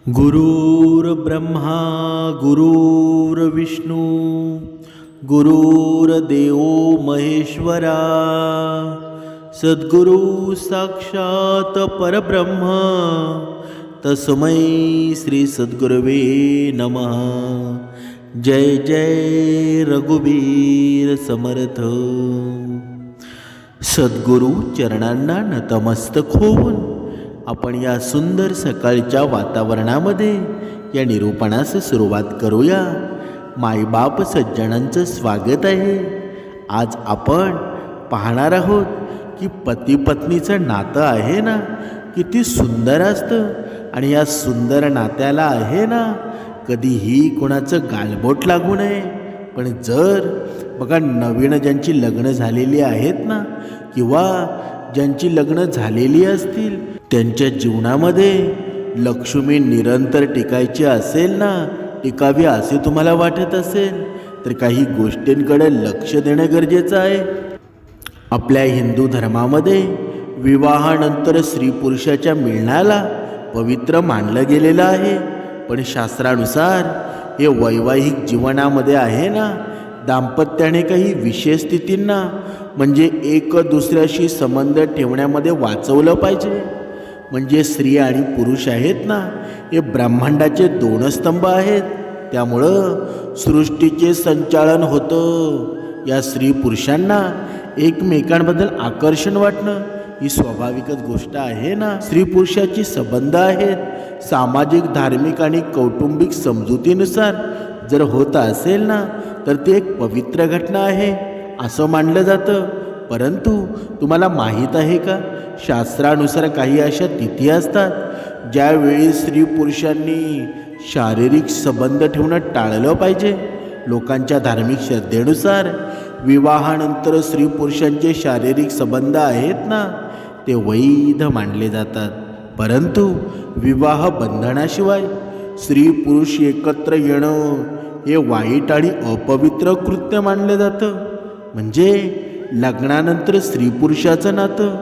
गुरुर्ब्रह्मा गुरुर्विष्णू गुरुर्देव महेश्वरा सद्गुरु साक्षात परब्रह्म तस्मै श्री सद्गुरवे नमः। जय जय रघुवीर समर्थ। सद्गुरु चरणांना नतमस्तक होऊन आपण या सुंदर सकाळच्या वातावरणामध्ये या निरूपणास सुरुवात करूया। मायबाप सज्जनांचं स्वागत आहे। आज आपण पाहणार आहोत की पती पत्नीचं नातं आहे ना, किती सुंदर असतं आणि या सुंदर नात्याला आहे ना कधीही कोणाचं गालबोट लागू नये। पण जर बघा नवीन ज्यांची लग्न झालेली आहेत ना, किंवा ज्यांची लग्न झालेली असतील त्यांच्या जीवनामध्ये लक्ष्मी निरंतर टिकायची असेल ना, टिकावी असे तुम्हाला वाटत असेल तर काही गोष्टींकडे लक्ष देणं गरजेचं आहे। आपल्या हिंदू धर्मामध्ये विवाहानंतर स्त्री पुरुषाच्या मिलनाला पवित्र मानलं गेलेलं आहे। पण शास्त्रानुसार हे वैवाहिक जीवनामध्ये आहे ना, दाम्पत्याने काही विशेष स्थितींना म्हणजे एक दुसऱ्याशी संबंध ठेवण्यामध्ये वाचवलं पाहिजे। म्हणजे स्त्री आणि पुरुष आहेत ना, हे ब्रह्मांडाचे दोन स्तंभ आहेत। त्यामुळं सृष्टीचे संचालन होतं। या स्त्री पुरुषांना एकमेकांबद्दल आकर्षण वाटणं ही स्वाभाविकच गोष्ट आहे ना। स्त्री पुरुषाची संबंध आहेत सामाजिक, धार्मिक आणि कौटुंबिक समजुतीनुसार जर होत असेल ना तर ती एक पवित्र घटना आहे असं मानलं जातं। परंतु तुम्हाला माहीत आहे का, शास्त्रानुसार काही अशा तिथी असतात ज्यावेळी स्त्री पुरुषांनी शारीरिक संबंध ठेवणं टाळलं पाहिजे। लोकांच्या धार्मिक श्रद्धेनुसार विवाहानंतर स्त्री पुरुषांचे शारीरिक संबंध आहेत ना ते वैध मानले जातात। परंतु विवाह बंधनाशिवाय स्त्री पुरुष एकत्र येणं हे वाईट आणि अपवित्र कृत्य मानलं जातं। म्हणजे लग्नानंतर स्त्री पुरुषाचं नातं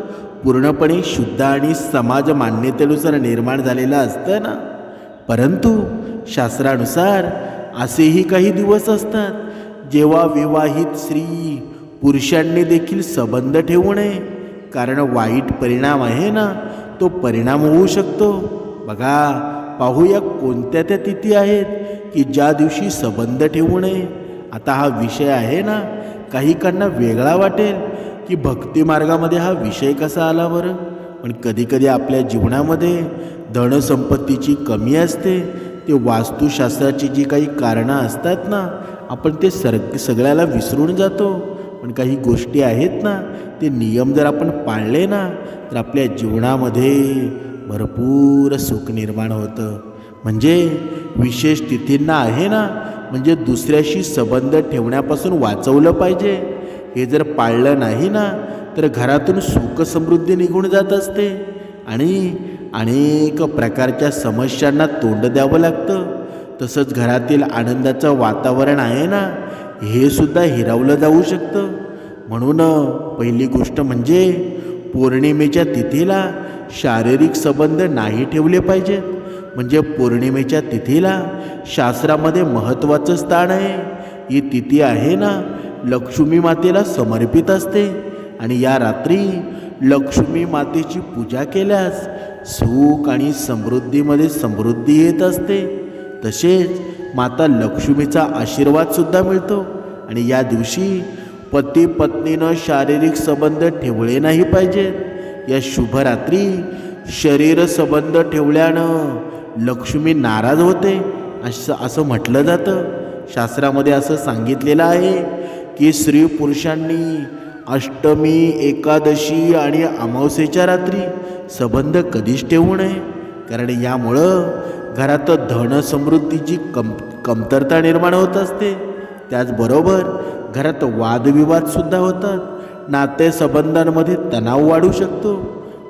पूर्णपणे शुद्ध आणि समाज मान्यतेनुसार निर्माण झालेलं असतं ना। परंतु शास्त्रानुसार असेही काही दिवस असतात जेव्हा विवाहित स्त्री पुरुषांनी देखील संबंध ठेवू नये, कारण वाईट परिणाम आहे ना तो परिणाम होऊ शकतो। बघा, पाहूया कोणत्या त्या तिथी आहेत की ज्या दिवशी संबंध ठेवू नये। आता हा विषय आहे ना काहीकांना वेगळा वाटेल की भक्ती मार्गामध्ये हा विषय कसा आला बरं। पण कधीकधी आपल्या जीवनामध्ये धनसंपत्तीची कमी असते, ते वास्तुशास्त्राची जी काही कारणं असतात ना आपण ते सगळ्याला विसरून जातो। पण काही गोष्टी आहेत ना, ते नियम जर आपण पाळले ना तर आपल्या जीवनामध्ये भरपूर सुख निर्माण होतं। म्हणजे विशेष तिथींना आहे ना, म्हणजे दुसऱ्याशी संबंध ठेवण्यापासून वाचवलं पाहिजे। हे जर पाळलं नाही ना तर घरातून सुख समृद्धी निघून जात असते आणि अनेक प्रकारच्या समस्यांना तोंड द्यावं लागतं। तसंच घरातील आनंदाचं वातावरण आहे ना हे सुद्धा हिरावलं जाऊ शकतं। म्हणून पहिली गोष्ट म्हणजे पौर्णिमेच्या तिथीला शारीरिक संबंध नाही ठेवले पाहिजेत। म्हणजे पौर्णिमेच्या तिथीला शास्त्रामध्ये महत्त्वाचं स्थान आहे। ही तिथी आहे ना लक्ष्मी मातेला समर्पित असते आणि या रात्री लक्ष्मी मातेची पूजा केल्यास सुख आणि समृद्धीमध्ये समृद्धी येत असते। तसेच माता लक्ष्मीचा आशीर्वाद सुद्धा मिळतो। आणि या दिवशी पती पत्नीनं शारीरिक संबंध ठेवले नाही पाहिजेत। या शुभरात्री शरीर संबंध ठेवल्यानं लक्ष्मी नाराज होते असं म्हटलं जातं। शास्त्रामध्ये असं सांगितलेलं आहे की स्त्री पुरुषांनी अष्टमी, एकादशी आणि अमावस्येच्या रात्री संबंध कधीच ठेवू नये, कारण यामुळं घरात धनसमृद्धीची कमतरता निर्माण होत असते। त्याचबरोबर घरात वादविवादसुद्धा होतात, नातेसंबंधांमध्ये तणाव वाढू शकतो।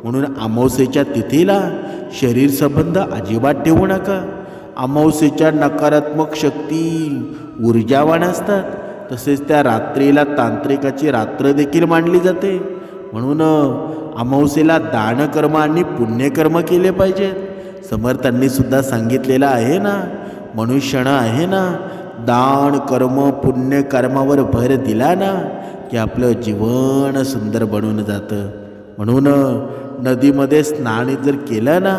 म्हणून अमावस्येच्या तिथीला शरीर संबंध अजिबात ठेवू नका। अमावस्येच्या नकारात्मक शक्ती ऊर्जावान असतात। तसेच त्या रात्रीला तांत्रिकाची रात्र देखील मानली जाते। म्हणून अमावस्येला दानकर्म आणि पुण्यकर्म केले पाहिजेत। समर्थांनी सुद्धा सांगितलेलं आहे ना, मनुष्यानं आहे ना दान कर्म पुण्य कर्मावर भर दिला ना की आपलं जीवन सुंदर बनून जातं. म्हणून नदीमध्ये स्नान जर केलं ना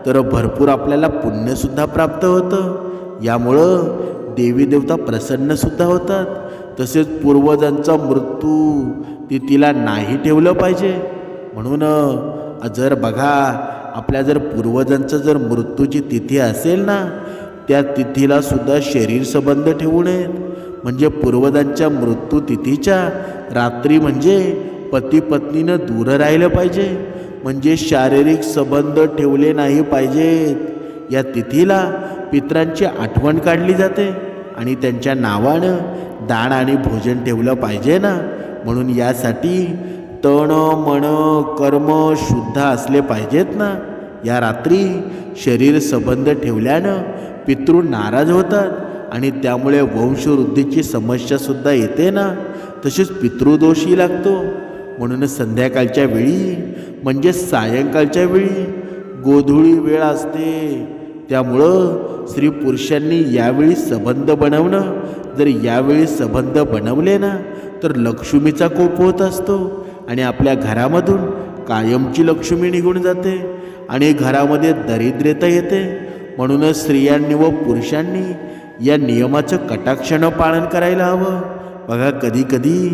तर भरपूर आपल्याला पुण्यसुद्धा प्राप्त होतं. यामुळं देवी देवता प्रसन्नसुद्धा होतात. तसेच पूर्वजांचा मृत्यू तिथीला नाही ठेवलं पाहिजे. म्हणून जर बघा आपल्या जर पूर्वजांचं जर मृत्यूची तिथी असेल ना त्या तिथीला सुद्धा शरीर संबंध ठेवू नयेत. म्हणजे पूर्वजांच्या मृत्यू तिथीच्या रात्री म्हणजे पती पत्नीनं दूर राहिलं पाहिजे. म्हणजे शारीरिक संबंध ठेवले नाही पाहिजेत. या तिथीला पितरांची आठवण काढली जाते आणि त्यांच्या नावानं दान आणि भोजन ठेवलं पाहिजे ना. म्हणून यासाठी तन मन कर्म शुद्ध असले पाहिजेत ना. या रात्री शरीर संबंध ठेवल्यानं पितृ नाराज होतात आणि त्यामुळे वंशवृद्धीची समस्यासुद्धा येते ना. तसेच पितृदोषही लागतो. म्हणून संध्याकाळच्या वेळी म्हणजे सायंकाळच्या वेळी गोधुळी वेळ असते. त्यामुळं स्त्री पुरुषांनी यावेळी संबंध बनवणं. जर यावेळी संबंध बनवले ना तर लक्ष्मीचा कोप होत असतो आणि आपल्या घरामधून कायमची लक्ष्मी निघून जाते आणि घरामध्ये दरिद्रता येते. म्हणूनच स्त्रियांनी व पुरुषांनी या नियमाचं कटाक्षानं पालन करायला हवं. बघा कधीकधी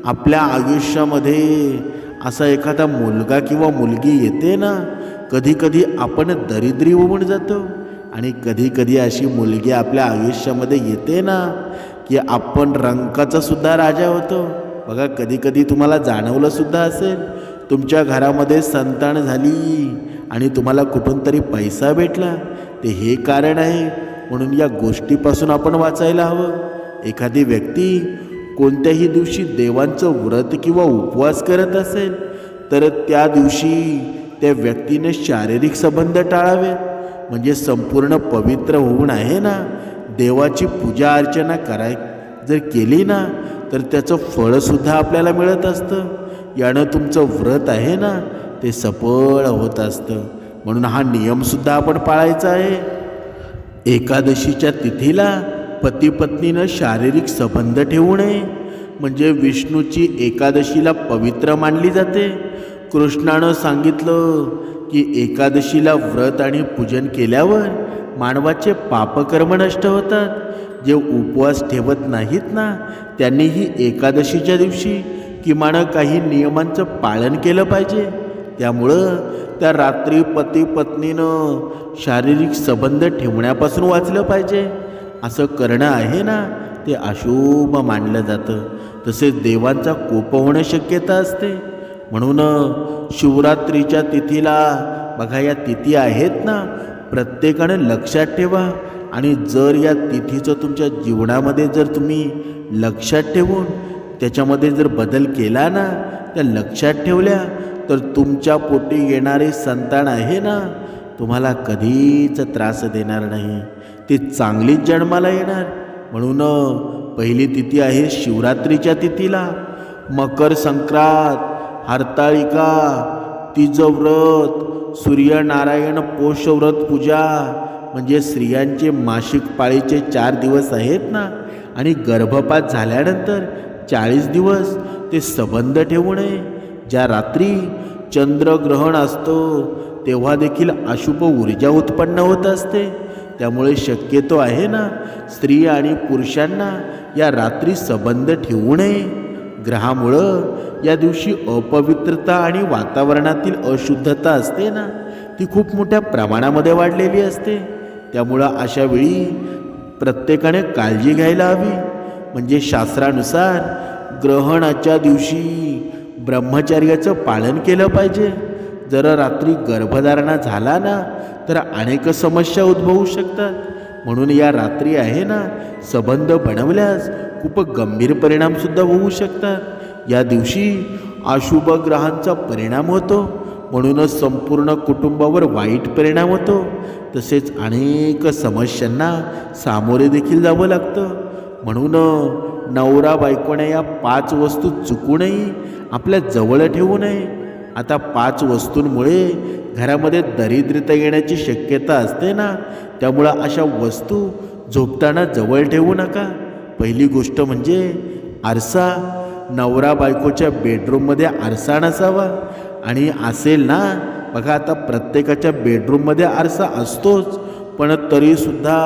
आपल्या आयुष्यामध्ये असा एखादा मुलगा किंवा मुलगी येते ना, कधीकधी आपण दरिद्री होऊन जातो आणि कधीकधी अशी मुलगी आपल्या आयुष्यामध्ये येते ना की आपण रंकाचा सुद्धा राजा होतो. बघा कधीकधी तुम्हाला जाणवलं सुद्धा असेल तुमच्या घरामध्ये संतान झाली आणि तुम्हाला कुठून तरी पैसा भेटला. ते हे कारण आहे. म्हणून या गोष्टीपासून आपण वाचायला हवं. एखादी व्यक्ती कोणत्याही दिवशी देवांचं व्रत किंवा उपवास करत असेल तर त्या दिवशी त्या व्यक्तीने शारीरिक संबंध टाळावेत. म्हणजे संपूर्ण पवित्र होऊन आहे ना देवाची पूजा अर्चना जर केली ना तर त्याचं फळसुद्धा आपल्याला मिळत असतं. यानं तुमचं व्रत आहे ना ते सफळ होत असतं. म्हणून हा नियमसुद्धा आपण पाळायचा आहे. एकादशीच्या तिथीला पती पत्नीनं शारीरिक संबंध ठेवू नये. म्हणजे विष्णूची एकादशीला पवित्र मानली जाते. कृष्णानं सांगितलं की एकादशीला व्रत आणि पूजन केल्यावर मानवाचे पापकर्म नष्ट होतात. जे उपवास ठेवत नाहीत ना त्यांनीही एकादशीच्या दिवशी किमान काही नियमांचं पालन केलं पाहिजे. त्यामुळं त्या रात्री पती पत्नीनं शारीरिक संबंध ठेवण्यापासून वाचलं पाहिजे. असं करणं आहे ना ते अशुभ मानलं जातं. तसेच देवांचा कोप होणं शक्यता असते. म्हणून शिवरात्रीच्या तिथीला बघा या तिथी आहेत ना प्रत्येकानं लक्षात ठेवा. आणि जर या तिथीचं तुमच्या जीवनामध्ये जर तुम्ही लक्षात ठेवून त्याच्यामध्ये जर बदल केला ना त्या लक्षात ठेवल्या तर तुमच्या पोटी येणारे संतान आहे ना तुम्हाला कधीच त्रास देणार नाही. ते चांगलीच जन्माला येणार. म्हणून पहिली तिथी आहे शिवरात्रीच्या तिथीला. मकर संक्रांत हरताळिका तीजव्रत सूर्यनारायण पोषव्रत पूजा म्हणजे स्त्रियांचे मासिक पाळीचे 4 दिवस आहेत ना आणि गर्भपात झाल्यानंतर 40 दिवस ते संबंध ठेवू नये. ज्या रात्री चंद्रग्रहण असतो तेव्हा देखील अशुभ ऊर्जा उत्पन्न होत असते. त्यामुळे शक्यतो आहे ना स्त्री आणि पुरुषांना या रात्री संबंध ठेवू नये. ग्रहामुळं या दिवशी अपवित्रता आणि वातावरणातील अशुद्धता असते ना ती खूप मोठ्या प्रमाणामध्ये वाढलेली असते. त्यामुळं अशा वेळी प्रत्येकाने काळजी घ्यायला हवी. म्हणजे शास्त्रानुसार ग्रहणाच्या दिवशी ब्रह्मचर्याचं पालन केलं पाहिजे. जर रात्री गर्भधारणा झाला ना तर अनेक समस्या उद्भवू शकतात. म्हणून या रात्री आहे ना संबंध बनवल्यास खूप गंभीर परिणामसुद्धा होऊ शकतात. या दिवशी अशुभ ग्रहांचा परिणाम होतो. म्हणूनच संपूर्ण कुटुंबावर वाईट परिणाम होतो. तसेच अनेक समस्यांना सामोरे देखील जावं लागतं. म्हणून नवरा बायकोने या 5 वस्तू चुकूनही आपल्या जवळ ठेवू नये. आता 5 वस्तूंमुळे घरामध्ये दरिद्रता येण्याची शक्यता असते ना, त्यामुळं अशा वस्तू झोपताना जवळ ठेवू नका. पहिली गोष्ट म्हणजे आरसा. नवरा बायकोच्या बेडरूममध्ये आरसा नसावा. आणि असेल ना, बघा आता प्रत्येकाच्या बेडरूममध्ये आरसा असतोच, पण तरीसुद्धा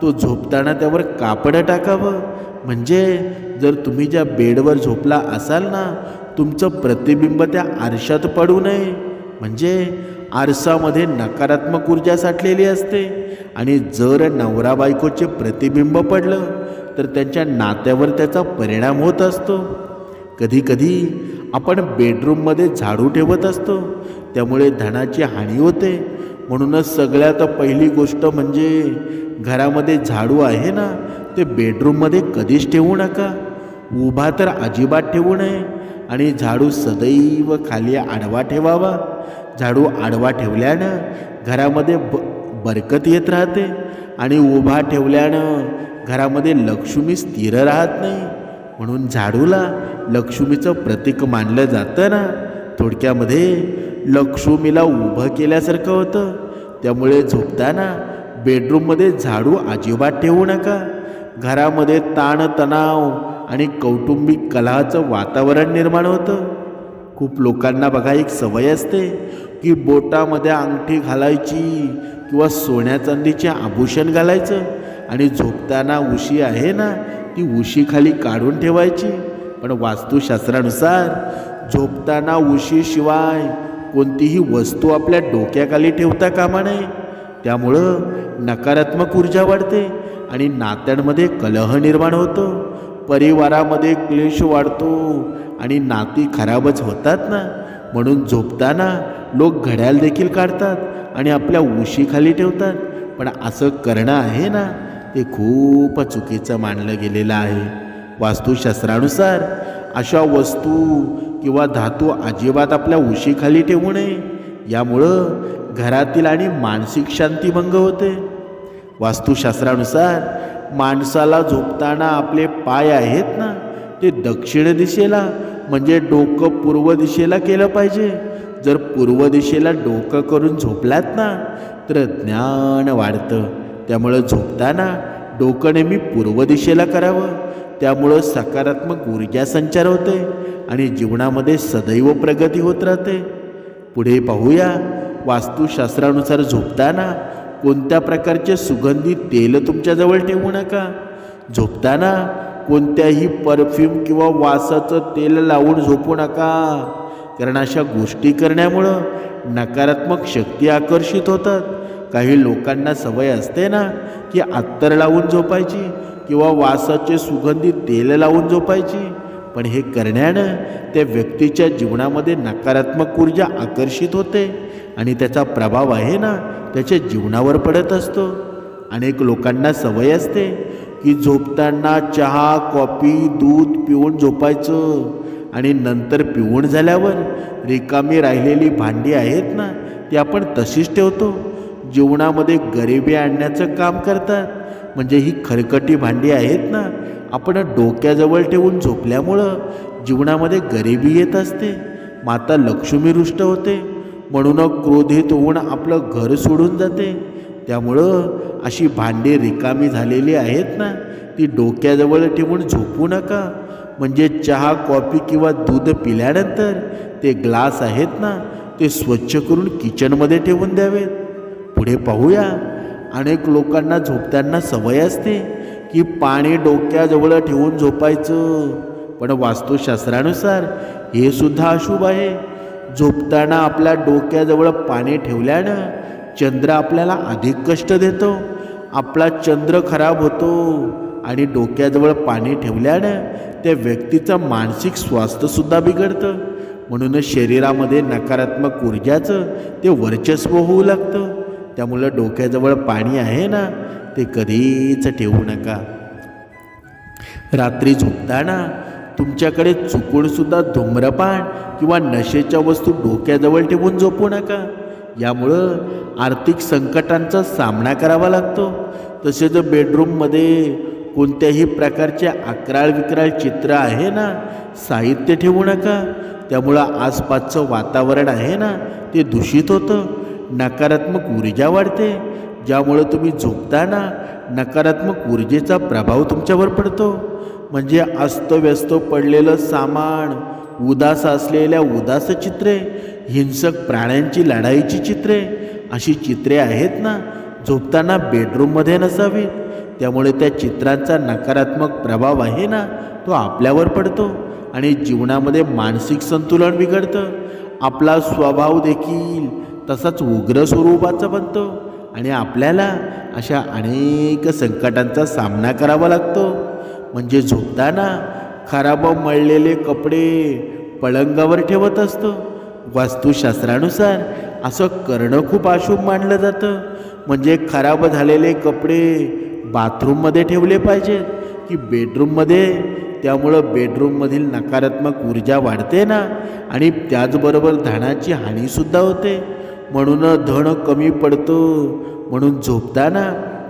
तो झोपताना त्यावर कापड टाकावं. म्हणजे जर तुम्ही ज्या बेडवर झोपला असाल ना, तुमचं प्रतिबिंब त्या आरशात पडू नये. म्हणजे आरसामध्ये नकारात्मक ऊर्जा साठलेली असते आणि जर नवरा बायकोचे प्रतिबिंब पडलं तर त्यांच्या नात्यावर त्याचा परिणाम होत असतो. कधीकधी आपण बेडरूममध्ये झाडू ठेवत असतो, त्यामुळे धनाची हानी होते. म्हणूनच सगळ्यात पहिली गोष्ट म्हणजे घरामध्ये झाडू आहे ना, ते बेडरूममध्ये कधीच ठेवू नका. उभा तर अजिबात ठेवू नये आणि झाडू सदैव खाली आडवा ठेवावा. झाडू आडवा ठेवल्यानं घरामध्ये बरकत येत राहते आणि उभा ठेवल्यानं घरामध्ये लक्ष्मी स्थिर राहत नाही. म्हणून झाडूला लक्ष्मीचं प्रतीक मानलं जातं ना. थोडक्यामध्ये लक्ष्मीला उभं केल्यासारखं होतं. त्यामुळे झोपताना बेडरूममध्ये झाडू अजिबात ठेवू नका. घरामध्ये ताणतणाव आणि कौटुंबिक कलहाचं वातावरण निर्माण होतं. खूप लोकांना बघा एक सवय असते की बोटामध्ये अंगठी घालायची किंवा सोन्या चांदीचे आभूषण घालायचं आणि झोपताना उशी आहे ना, ती उशी खाली काढून ठेवायची. पण वास्तुशास्त्रानुसार झोपताना उशीशिवाय कोणतीही वस्तू आपल्या डोक्याखाली ठेवता कामा नये. त्यामुळं नकारात्मक ऊर्जा वाढते आणि नात्यांमध्ये कलह निर्माण होतो. परिवारामध्ये क्लेश वाढतो आणि नाती खराबच होतात ना. म्हणून झोपताना लोक घड्याळ देखील काढतात आणि आपल्या उशीखाली ठेवतात. पण असं करणं आहे ना, ते खूप चुकीचं मानलं गेलेलं आहे. वास्तुशास्त्रानुसार अशा वस्तू किंवा धातू अजिबात आपल्या उशीखाली ठेवू नये. यामुळं घरातील आणि मानसिक शांती भंग होते. वास्तुशास्त्रानुसार माणसाला झोपताना आपले पाय आहेत ना, ते दक्षिण दिशेला म्हणजे डोकं पूर्व दिशेला केलं पाहिजे. जर पूर्व दिशेला डोकं करून झोपलात ना, तर ज्ञान वाढतं. त्यामुळं झोपताना डोकं नेहमी पूर्व दिशेला करावं. त्यामुळं सकारात्मक ऊर्जा संचार होते आणि जीवनामध्ये सदैव प्रगती होत राहते. पुढे पाहूया, वास्तुशास्त्रानुसार झोपताना कोणत्या प्रकारचे सुगंधी तेल तुमच्याजवळ ठेवू नका. झोपताना कोणत्याही परफ्यूम किंवा वासाचं तेल लावून झोपू नका. कारण अशा गोष्टी करण्यामुळं नकारात्मक शक्ती आकर्षित होतात. काही लोकांना सवय असते ना की अत्तर लावून झोपायची किंवा वासाचे सुगंधी तेल लावून झोपायची. पण हे करण्यानं त्या व्यक्तीच्या जीवनामध्ये नकारात्मक ऊर्जा आकर्षित होते आणि त्याचा प्रभाव आहे ना, त्याच्या जीवनावर पडत असतो. अनेक लोकांना सवय असते की झोपताना चहा, कॉफी, दूध पिऊन झोपायचं आणि नंतर पिऊन झाल्यावर रिकामी राहिलेली भांडी आहेत ना, ती आपण तशीच ठेवतो. जीवनामध्ये गरिबी आणण्याचं काम करतात. म्हणजे ही खरकटी भांडी आहेत ना, आपण डोक्याजवळ ठेवून झोपल्यामुळं जीवनामध्ये गरिबी येत असते. माता लक्ष्मी रुष्ट होते. म्हणून क्रोधित होऊन आपलं घर सोडून जाते. त्यामुळं अशी भांडी रिकामी झालेली आहेत ना, ती डोक्याजवळ ठेवून झोपू नका. म्हणजे चहा, कॉफी किंवा दूध पिल्यानंतर ते ग्लास आहेत ना, ते स्वच्छ करून किचनमध्ये ठेवून द्यावेत. पुढे पाहूया, अनेक लोकांना झोपताना सवय असते की पाणी डोक्याजवळ ठेवून झोपायचं. पण वास्तुशास्त्रानुसार हे सुद्धा अशुभ आहे. झोपताना आपल्या डोक्याजवळ पाणी ठेवल्यानं चंद्र आपल्याला अधिक कष्ट देतो. आपला चंद्र खराब होतो आणि डोक्याजवळ पाणी ठेवल्यानं त्या व्यक्तीचं मानसिक स्वास्थ्यसुद्धा बिघडतं. म्हणूनच शरीरामध्ये नकारात्मक ऊर्जाचं ते वर्चस्व होऊ लागतं. त्यामुळं डोक्याजवळ पाणी आहे ना, ते कधीच ठेवू नका. रात्री झोपताना तुमच्याकडे चुकूनसुद्धा धूम्रपान किंवा नशेच्या वस्तू डोक्याजवळ ठेवून झोपू नका. यामुळं आर्थिक संकटांचा सामना करावा लागतो. तसेच बेडरूममध्ये कोणत्याही प्रकारचे अक्राळ विक्राळ चित्र आहे ना, साहित्य ठेवू नका. त्यामुळं आसपासचं वातावरण आहे ना, ते दूषित होतं नकारात्मक ऊर्जा वाढते, ज्यामुळे तुम्ही झोपताना नकारात्मक ऊर्जेचा प्रभाव तुमच्यावर पडतो. म्हणजे अस्तव्यस्त पडलेलं सामान, उदास असलेल्या उदास चित्रे, हिंसक प्राण्यांची लढाईची चित्रे, अशी चित्रे आहेत ना, झोपताना बेडरूममध्ये नसावीत. त्यामुळे त्या चित्रांचा नकारात्मक प्रभाव आहे ना, तो आपल्यावर पडतो आणि जीवनामध्ये मानसिक संतुलन बिघडतं. आपला स्वभाव देखील तसाच उग्र स्वरूपाचा बनतो आणि आपल्याला अशा अनेक संकटांचा सामना करावा लागतो. म्हणजे झोपताना खराब मळलेले कपडे पलंगावर ठेवत असतो. वास्तुशास्त्रानुसार असं करणं खूप अशुभ मानलं जातं. म्हणजे खराब झालेले कपडे बाथरूममध्ये ठेवले पाहिजेत की बेडरूममध्ये? त्यामुळं बेडरूममधील नकारात्मक ऊर्जा वाढते ना, आणि त्याचबरोबर धनाची हानीसुद्धा होते. म्हणून धन कमी पडतं. म्हणून झोपताना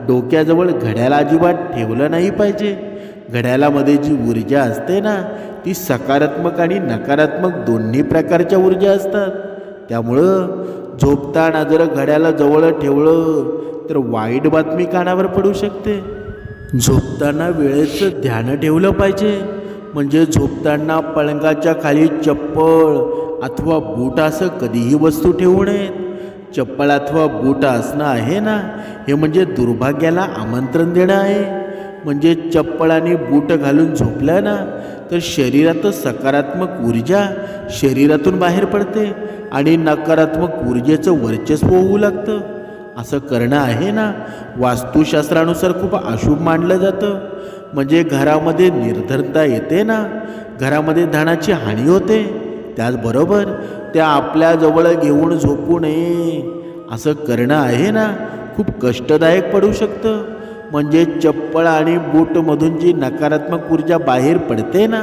डोक्याजवळ घड्याळ अजिबात ठेवलं नाही पाहिजे. घड्याळामध्ये जी ऊर्जा असते ना, ती सकारात्मक आणि नकारात्मक दोन्ही प्रकारच्या ऊर्जा असतात. त्यामुळं झोपताना जर घड्याला जवळ ठेवलं तर वाईट बातमी कानावर पडू शकते. झोपताना वेळेचं ध्यान ठेवलं पाहिजे. म्हणजे झोपताना पलंगाच्या खाली चप्पल अथवा बूट असं कधीही वस्तू ठेवू नयेत. चप्पल अथवा बूट असणं आहे ना, हे म्हणजे दुर्भाग्याला आमंत्रण देणं आहे. म्हणजे चप्पल आणि बूट घालून झोपलं ना, तर शरीरात सकारात्मक ऊर्जा शरीरातून बाहेर पडते आणि नकारात्मक ऊर्जेचं वर्चस्व होऊ लागतं. असं करणं आहे ना, वास्तुशास्त्रानुसार खूप अशुभ मानलं जातं. म्हणजे घरामध्ये निर्धनता येते ना, घरामध्ये धनाची हानी होते. त्याचबरोबर त्या आपल्याजवळ घेऊन झोपू नये. असं करणं आहे ना, खूप कष्टदायक पडू शकतं. म्हणजे चप्पल आणि बूटमधून जी नकारात्मक ऊर्जा बाहेर पडते ना,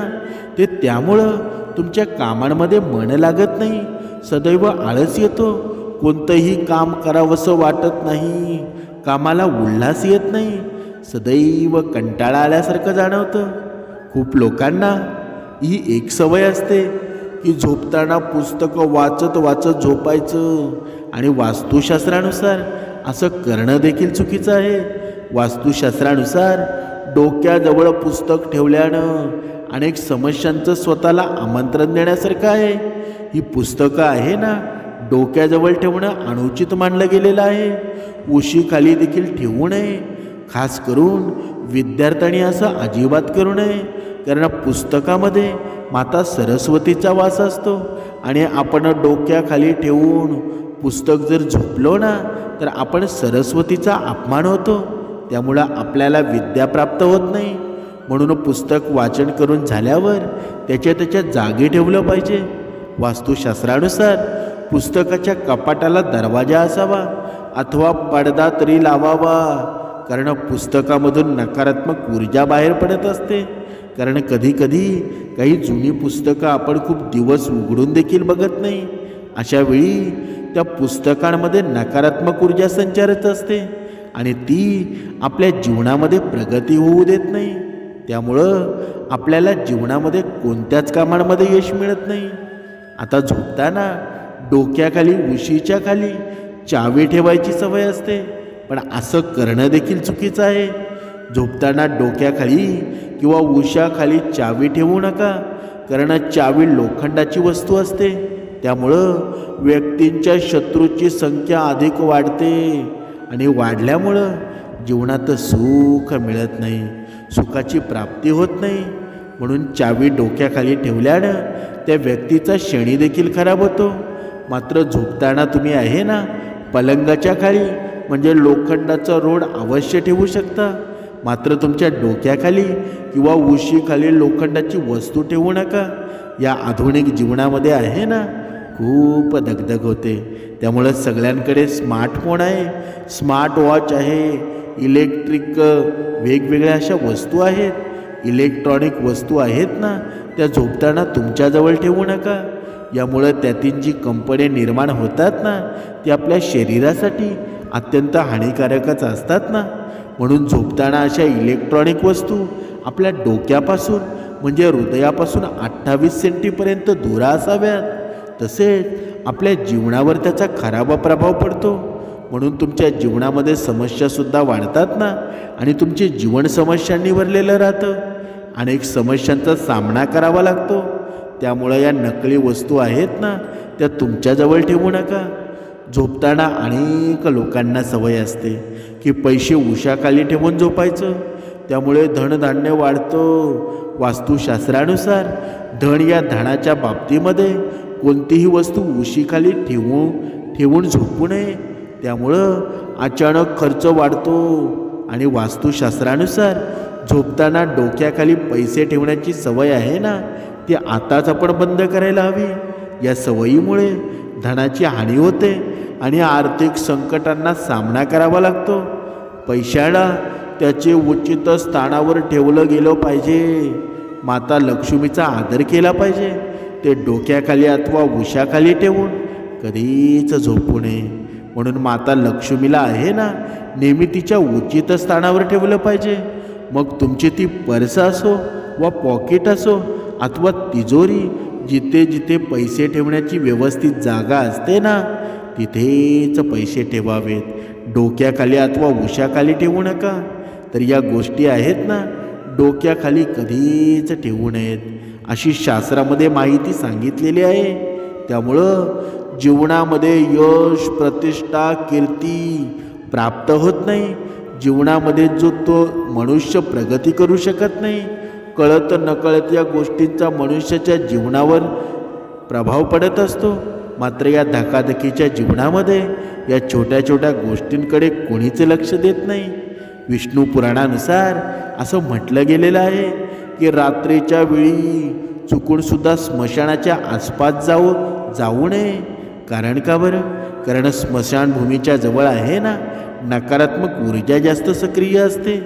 ते त्यामुळं तुमच्या कामांमध्ये मन लागत नाही. सदैव आळस येतो. कोणतंही काम करावंसं वाटत नाही. कामाला उल्हास येत नाही. सदैव कंटाळा आल्यासारखं जाणवतं. खूप लोकांना ही एक सवय असते की झोपताना पुस्तकं वाचत वाचत झोपायचं, आणि वास्तुशास्त्रानुसार असं करणं देखील चुकीचं आहे. वास्तुशास्त्रानुसार डोक्याजवळ पुस्तक ठेवल्यानं अनेक समस्यांचं स्वतःला आमंत्रण देण्यासारखं आहे. ही पुस्तकं आहे ना, डोक्याजवळ ठेवणं अनुचित मानलं गेलेलं आहे. उशीखाली देखील ठेवू नये. खास करून विद्यार्थ्यांनी असं अजिबात करू नये, कारण पुस्तकामध्ये माता सरस्वतीचा वास असतो आणि आपण डोक्याखाली ठेवून पुस्तक जर झोपलो ना, तर आपण सरस्वतीचा अपमान होतो. त्यामुळं आपल्याला विद्या प्राप्त होत नाही. म्हणून पुस्तक वाचन करून झाल्यावर त्याच्या जागी ठेवलं पाहिजे. वास्तुशास्त्रानुसार पुस्तकाच्या कपाटाला दरवाजा असावा अथवा पडदा तरी लावावा, कारण पुस्तकामधून नकारात्मक ऊर्जा बाहेर पडत असते. कारण कधीकधी काही जुनी पुस्तकं आपण खूप दिवस उघडून देखील बघत नाही. अशा वेळी त्या पुस्तकांमध्ये नकारात्मक ऊर्जा संचारत असते आणि ती आपल्या जीवनामध्ये प्रगती होऊ देत नाही. त्यामुळं आपल्याला जीवनामध्ये कोणत्याच कामांमध्ये यश मिळत नाही. आता झोपताना डोक्याखाली उशीच्या खाली चावी ठेवायची सवय असते, पण असं करणं देखील चुकीचं आहे. झोपताना डोक्याखाली किंवा उशाखाली चावी ठेवू नका, कारण चावी लोखंडाची वस्तू असते. त्यामुळं व्यक्तींच्या शत्रूची संख्या अधिक वाढते आणि वाढल्यामुळं जीवनात सुख मिळत नाही, सुखाची प्राप्ती होत नाही. म्हणून चावी डोक्याखाली ठेवल्यानं त्या व्यक्तीचा शनी देखील खराब होतो. मात्र झोपताना तुम्ही आहे ना, पलंगाच्या खाली म्हणजे लोखंडाचा रोड अवश्य ठेवू शकता. मात्र तुमच्या डोक्याखाली किंवा उशीखाली लोखंडाची वस्तू ठेवू नका. या आधुनिक जीवनामध्ये आहे ना, खूप दगदग होते. त्यामुळं सगळ्यांकडे स्मार्टफोन आहे, स्मार्ट वॉच आहे, इलेक्ट्रिक वेगवेगळ्या अशा वस्तू आहेत, इलेक्ट्रॉनिक वस्तू आहेत ना, त्या झोपताना तुमच्याजवळ ठेवू नका. यामुळं त्यातील जी कंपने निर्माण होतात ना, ती आपल्या शरीरासाठी अत्यंत हानिकारकच असतात ना. म्हणून झोपताना अशा इलेक्ट्रॉनिक वस्तू आपल्या डोक्यापासून म्हणजे हृदयापासून 28 सेंटीपर्यंत दूर असाव्यात. तसेच आपल्या जीवनावर त्याचा खराब प्रभाव पडतो. म्हणून तुमच्या जीवनामध्ये समस्यासुद्धा वाढतात ना, आणि तुमचे जीवन समस्यांनी भरलेलं राहतं. अनेक समस्यांचा सामना करावा लागतो. त्यामुळं या नकली वस्तू आहेत ना, त्या तुमच्याजवळ ठेवू नका. झोपताना अनेक लोकांना सवय असते की पैसे उशाखाली ठेवून झोपायचं, त्यामुळे धनधान्य वाढतं. वास्तुशास्त्रानुसार धन या धनाच्या बाबतीमध्ये कोणतीही वस्तू उशीखाली ठेवून झोपू नये. त्यामुळं अचानक खर्च वाढतो. आणि वास्तुशास्त्रानुसार झोपताना डोक्याखाली पैसे ठेवण्याची सवय आहे ना, ती आताच आपण बंद करायला हवी. या सवयीमुळे धनाची हानी होते आणि आर्थिक संकटांना सामना करावा लागतो. पैशाला त्याचे उचित स्थानावर ठेवलं गेलं पाहिजे. माता लक्ष्मीचा आदर केला पाहिजे. ते डोक्याखाली अथवा उशाखाली ठेवून कधीच झोपू नये. म्हणून माता लक्ष्मीला आहे ना, नेहमी तिच्या उचित स्थानावर ठेवलं पाहिजे. मग तुमची ती पर्स असो वा पॉकेट असो अथवा तिजोरी, जिथे जिथे पैसे ठेवण्याची व्यवस्थित जागा असते ना, तिथेच पैसे ठेवावेत. डोक्याखाली अथवा उशाखाली ठेवू नका. तर या गोष्टी आहेत ना, डोक्याखाली कधीच ठेवू नयेत, अशी शास्त्रामध्ये माहिती सांगितलेली आहे. त्यामुळं जीवनामध्ये यश, प्रतिष्ठा, कीर्ती प्राप्त होत नाही. जीवनामध्ये तो मनुष्य प्रगती करू शकत नाही. कळत नकळत या गोष्टींचा मनुष्याच्या जीवनावर प्रभाव पडत असतो. मात्र या धकाधकीच्या जीवनामध्ये या छोट्या छोट्या गोष्टींकडे कोणीच लक्ष देत नाही. विष्णू पुराणानुसार असं म्हटलं गेलेलं आहे की रात्रीच्या वेळी चुकूनसुद्धा स्मशानाच्या आसपास जाऊ नये. कारण का बरं? कारण स्मशानभूमीच्या जवळ आहे ना, नकारात्मक ऊर्जा जास्त सक्रिय असते.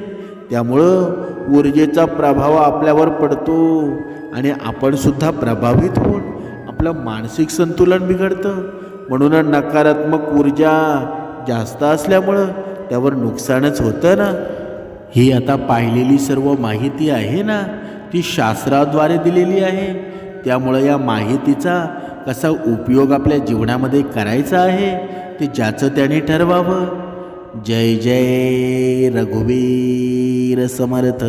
त्यामुळं ऊर्जेचा प्रभाव आपल्यावर पडतो आणि आपणसुद्धा प्रभावित होऊन आपलं मानसिक संतुलन बिघडतं. म्हणून नकारात्मक ऊर्जा जास्त असल्यामुळं त्यावर नुकसानच होतं ना. ही आता पाहिलेली सर्व माहिती आहे ना, ती शास्त्राद्वारे दिलेली आहे. त्यामुळं या माहितीचा कसा उपयोग आपल्या जीवनामध्ये करायचा आहे ते ज्याचं त्याने ठरवावं. जय जय रघुवीर समर्थ.